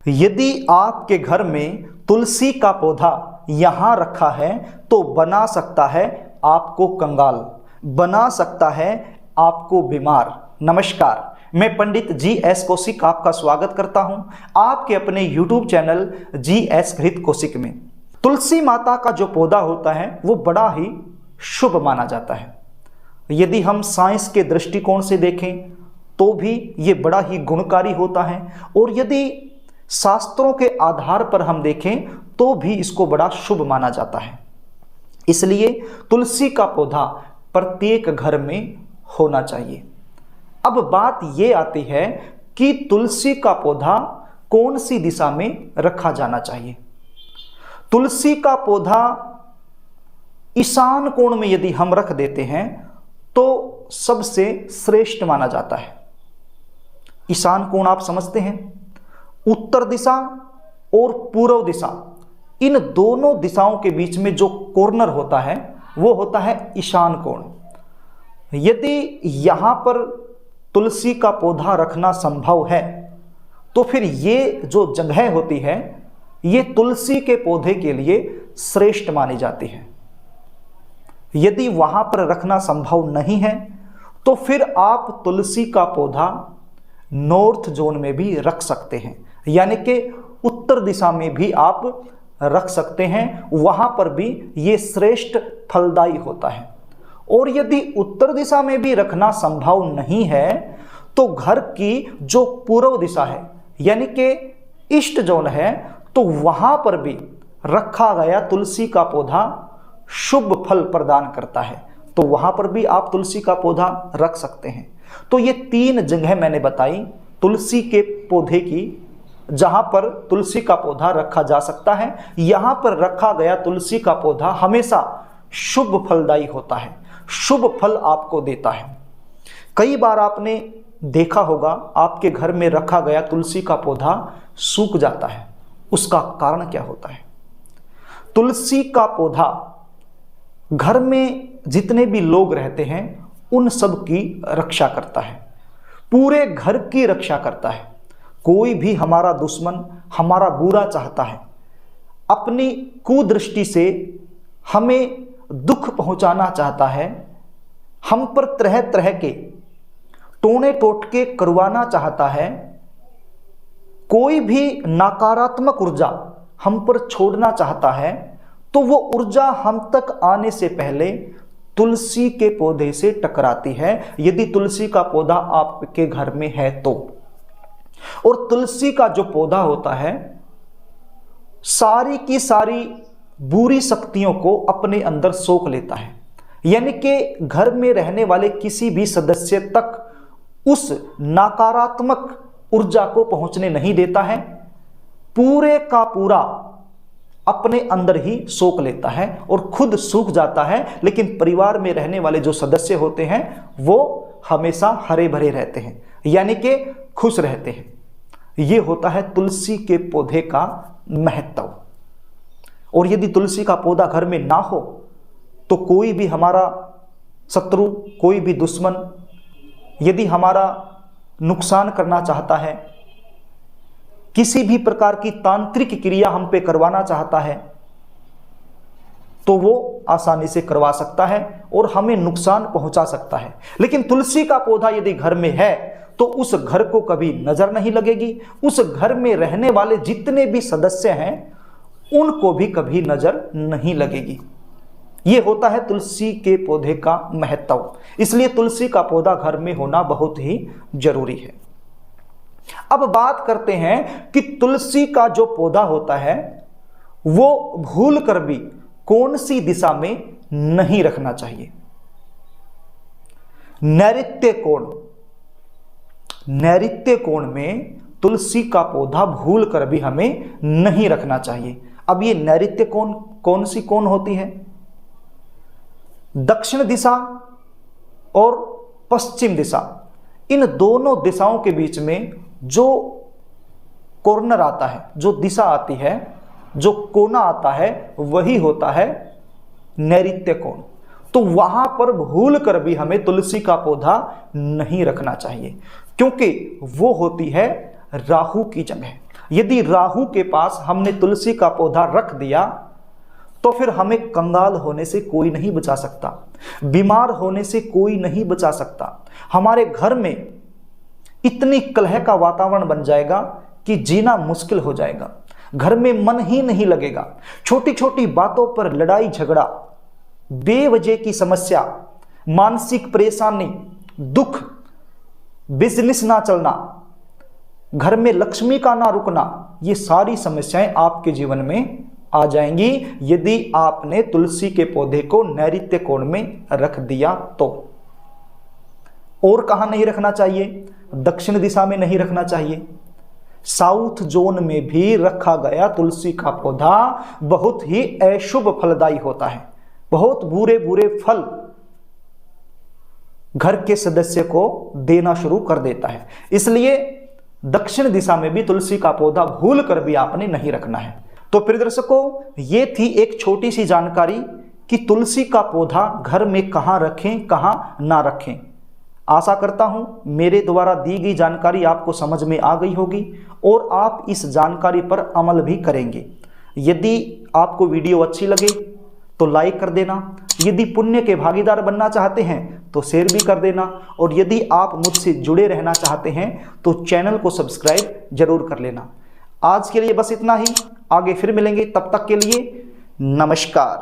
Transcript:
यदि आपके घर में तुलसी का पौधा यहाँ रखा है तो बना सकता है आपको कंगाल, बना सकता है आपको बीमार। नमस्कार, मैं पंडित जी.एस. कौशिक आपका स्वागत करता हूं आपके अपने YouTube चैनल जी.एस. घृत कौशिक में। तुलसी माता का जो पौधा होता है वो बड़ा ही शुभ माना जाता है। यदि हम साइंस के दृष्टिकोण से देखें तो भी ये बड़ा ही गुणकारी होता है, और यदि शास्त्रों के आधार पर हम देखें तो भी इसको बड़ा शुभ माना जाता है। इसलिए तुलसी का पौधा प्रत्येक घर में होना चाहिए। अब बात ये आती है कि तुलसी का पौधा कौन सी दिशा में रखा जाना चाहिए। तुलसी का पौधा ईशान कोण में यदि हम रख देते हैं तो सबसे श्रेष्ठ माना जाता है। ईशान कोण आप समझते हैं, उत्तर दिशा और पूर्व दिशा, इन दोनों दिशाओं के बीच में जो कॉर्नर होता है वो होता है ईशान कोण। यदि यहाँ पर तुलसी का पौधा रखना संभव है तो फिर ये जो जगह होती है ये तुलसी के पौधे के लिए श्रेष्ठ मानी जाती है। यदि वहाँ पर रखना संभव नहीं है तो फिर आप तुलसी का पौधा नॉर्थ जोन में भी रख सकते हैं, यानी कि उत्तर दिशा में भी आप रख सकते हैं, वहां पर भी ये श्रेष्ठ फलदायी होता है। और यदि उत्तर दिशा में भी रखना संभव नहीं है तो घर की जो पूर्व दिशा है यानी कि ईस्ट जोन है तो वहां पर भी रखा गया तुलसी का पौधा शुभ फल प्रदान करता है, तो वहां पर भी आप तुलसी का पौधा रख सकते हैं। तो ये तीन जगह मैंने बताई तुलसी के पौधे की जहां पर तुलसी का पौधा रखा जा सकता है। यहां पर रखा गया तुलसी का पौधा हमेशा शुभ फलदायी होता है, शुभ फल आपको देता है। कई बार आपने देखा होगा आपके घर में रखा गया तुलसी का पौधा सूख जाता है, उसका कारण क्या होता है? तुलसी का पौधा घर में जितने भी लोग रहते हैं उन सब की रक्षा करता है, पूरे घर की रक्षा करता है। कोई भी हमारा दुश्मन हमारा बुरा चाहता है, अपनी कुदृष्टि से हमें दुख पहुंचाना चाहता है, हम पर तरह तरह के टोने टोटके करवाना चाहता है, कोई भी नकारात्मक ऊर्जा हम पर छोड़ना चाहता है, तो वो ऊर्जा हम तक आने से पहले तुलसी के पौधे से टकराती है, यदि तुलसी का पौधा आपके घर में है तो। और तुलसी का जो पौधा होता है सारी की सारी बुरी शक्तियों को अपने अंदर सोख लेता है, यानी कि घर में रहने वाले किसी भी सदस्य तक उस नकारात्मक ऊर्जा को पहुंचने नहीं देता है, पूरे का पूरा अपने अंदर ही सोख लेता है और खुद सूख जाता है, लेकिन परिवार में रहने वाले जो सदस्य होते हैं वो हमेशा हरे भरे रहते हैं, यानी कि खुश रहते हैं। ये होता है तुलसी के पौधे का महत्व। और यदि तुलसी का पौधा घर में ना हो तो कोई भी हमारा शत्रु, कोई भी दुश्मन यदि हमारा नुकसान करना चाहता है, किसी भी प्रकार की तांत्रिक क्रिया हम पे करवाना चाहता है तो वो आसानी से करवा सकता है और हमें नुकसान पहुंचा सकता है। लेकिन तुलसी का पौधा यदि घर में है तो उस घर को कभी नजर नहीं लगेगी, उस घर में रहने वाले जितने भी सदस्य हैं उनको भी कभी नजर नहीं लगेगी। ये होता है तुलसी के पौधे का महत्व। इसलिए तुलसी का पौधा घर में होना बहुत ही जरूरी है। अब बात करते हैं कि तुलसी का जो पौधा होता है वो भूल कर भी कौन सी दिशा में नहीं रखना चाहिए। नैऋत्य कोण, नैऋत्य कोण में तुलसी का पौधा भूल कर भी हमें नहीं रखना चाहिए। अब ये नैऋत्य कोण कौन सी कोण होती है? दक्षिण दिशा और पश्चिम दिशा, इन दोनों दिशाओं के बीच में जो कॉर्नर आता है, जो दिशा आती है, जो कोना आता है, वही होता है नैऋत्य कोण। तो वहां पर भूल कर भी हमें तुलसी का पौधा नहीं रखना चाहिए, क्योंकि वो होती है राहु की जगह। यदि राहु के पास हमने तुलसी का पौधा रख दिया तो फिर हमें कंगाल होने से कोई नहीं बचा सकता, बीमार होने से कोई नहीं बचा सकता। हमारे घर में इतनी कलह का वातावरण बन जाएगा कि जीना मुश्किल हो जाएगा, घर में मन ही नहीं लगेगा। छोटी छोटी बातों पर लड़ाई झगड़ा, बेवजह की समस्या, मानसिक परेशानी, दुख, बिजनेस ना चलना, घर में लक्ष्मी का ना रुकना, ये सारी समस्याएं आपके जीवन में आ जाएंगी यदि आपने तुलसी के पौधे को नैऋत्य कोण में रख दिया तो। और कहां नहीं रखना चाहिए? दक्षिण दिशा में नहीं रखना चाहिए। साउथ जोन में भी रखा गया तुलसी का पौधा बहुत ही अशुभ फलदायी होता है, बहुत बुरे बुरे फल घर के सदस्य को देना शुरू कर देता है। इसलिए दक्षिण दिशा में भी तुलसी का पौधा भूल कर भी आपने नहीं रखना है। तो प्रिय दर्शकों, ये थी एक छोटी सी जानकारी कि तुलसी का पौधा घर में कहां रखें, कहां ना रखें। आशा करता हूं मेरे द्वारा दी गई जानकारी आपको समझ में आ गई होगी और आप इस जानकारी पर अमल भी करेंगे। यदि आपको वीडियो अच्छी लगे तो लाइक कर देना, यदि पुण्य के भागीदार बनना चाहते हैं तो शेयर भी कर देना, और यदि आप मुझसे जुड़े रहना चाहते हैं तो चैनल को सब्सक्राइब जरूर कर लेना। आज के लिए बस इतना ही, आगे फिर मिलेंगे, तब तक के लिए नमस्कार।